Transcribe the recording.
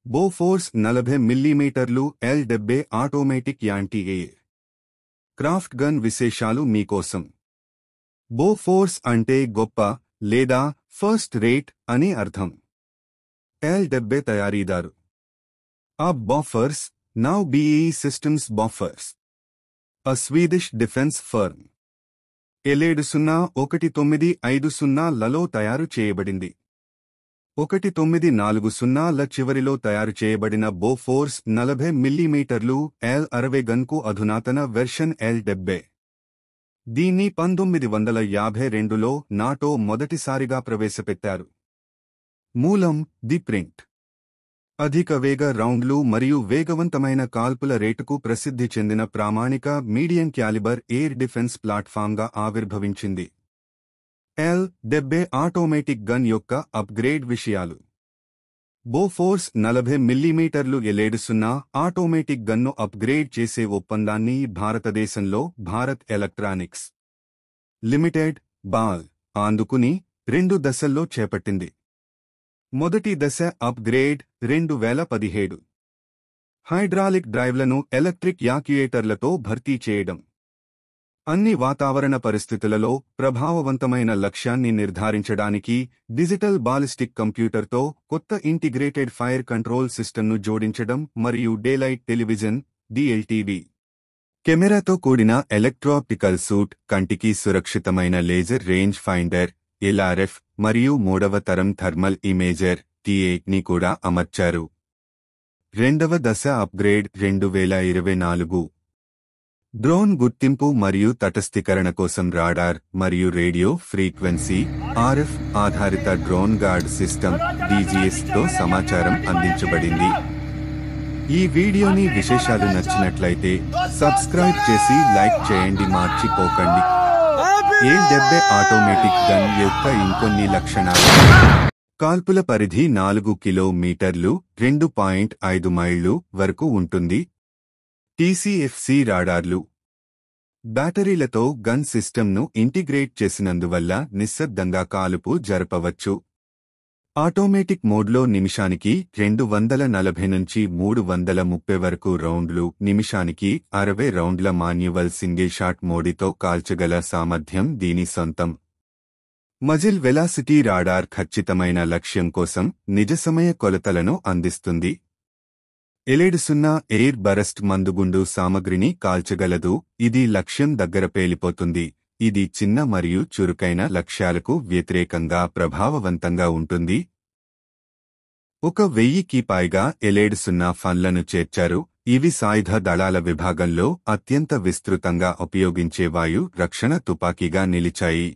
Bofors 40 మిల్లీమీటర్లు L-70 automatic anti-air craft gun విశేషాలు మీకోసం. బోఫోర్స్ అంటే గొప్ప లేదా ఫస్ట్ రేట్ అని అర్థం. L-70 తయారీదారు AB Bofors, now BAE systems Bofors, a Swedish defense firm. 1950లలో తయారు చేయబడింది. 1940ల చివరిలో తయారు చేయబడిన బోఫోర్స్ 40 మిల్లీమీటర్లు L-60 గన్కు అధునాతన వెర్షన్ L-70. దీన్ని 1952లో నాటో మొదటిసారిగా ప్రవేశపెట్టారు. మూలం ది ప్రింట్. అధిక వేగ రౌండ్లు మరియు వేగవంతమైన కాల్పుల రేటుకు ప్రసిద్ధి చెందిన ప్రామాణిక మీడియం క్యాలిబర్ ఎయిర్ డిఫెన్స్ ప్లాట్ఫామ్గా ఆవిర్భవించింది. L-70 ఆటోమేటిక్ గన్ యొక్క అప్గ్రేడ్ విషయాలు. బోఫోర్స్ 40 మిల్లీమీటర్లు L-70 ఆటోమేటిక్ గన్ను అప్గ్రేడ్ చేసే ఒప్పందాన్ని భారతదేశంలో భారత్ ఎలక్ట్రానిక్స్ లిమిటెడ్ బాల్ అందుకుని 2 దశల్లో చేపట్టింది. మొదటి దశ అప్గ్రేడ్ 2017. హైడ్రాలిక్ డ్రైవ్లను ఎలక్ట్రిక్ యాక్యుయేటర్లతో భర్తీ చేయడం. అన్ని వాతావరణ పరిస్థితులలో ప్రభావవంతమైన లక్ష్యాన్ని నిర్ధారించడానికి డిజిటల్ బాలిస్టిక్ కంప్యూటర్తో కొత్త ఇంటిగ్రేటెడ్ ఫైర్ కంట్రోల్ సిస్టమ్ను జోడించడం మరియు డేలైట్ టెలివిజన్ DLTV కెమెరాతో కూడిన ఎలక్ట్రో-ఆప్టికల్ సూట్, కంటికి సురక్షితమైన లేజర్ రేంజ్ ఫైండర్ LRF మరియు 3వ తరం థర్మల్ ఇమేజర్ T8ని కూడా అమర్చారు. రెండవ దశ అప్గ్రేడ్ 2024. డ్రోన్ గుర్తింపు మరియు తటస్థీకరణ కోసం రాడార్ మరియు రేడియో ఫ్రీక్వెన్సీ RF ఆధారిత డ్రోన్ గార్డ్ సిస్టమ్ DGS-తో సమాచారం అందించబడింది. ఈ వీడియోని విశేషాలు నచ్చినట్లయితే సబ్స్క్రైబ్ చేసి లైక్ చేయండి, మర్చిపోకండి. L-70 ఆటోమేటిక్ గన్ యొక్క ఇంకొన్ని లక్షణాలు. కాల్పుల పరిధి 4 కిలోమీటర్లు 2.5 మైళ్లు వరకు ఉంటుంది. TCFC రాడార్లు. బ్యాటరీలతో గన్ సిస్టమ్ను ఇంటిగ్రేట్ చేసినందువల్ల నిశ్శబ్దంగా కాలుపు జరపవచ్చు. ఆటోమేటిక్ మోడ్లో నిమిషానికి 240 నుంచి 330 వరకు రౌండ్లు, నిమిషానికి 60 రౌండ్ల మాన్యువల్ సింగిల్ షాట్ మోడితో కాల్చగల సామర్థ్యం దీని సొంతం. మజిల్ వెలాసిటీ రాడార్ ఖచ్చితమైన లక్ష్యం కోసం నిజసమయ కొలతలను అందిస్తుంది. L-70 ఎయిర్ బరస్ట్ మందుగుండు సామగ్రిని కాల్చగలదు. ఇది లక్ష్యం దగ్గర పేలిపోతుంది. ఇది చిన్న మరియు చురుకైన లక్ష్యాలకు వ్యతిరేకంగా ప్రభావవంతంగా ఉంటుంది. 1000కి పైగా L-70 ఫన్లను చేర్చారు. ఇవి సాయుధ దళాల విభాగంలో అత్యంత విస్తృతంగా ఉపయోగించే వాయు రక్షణ తుపాకీగా నిలిచాయి.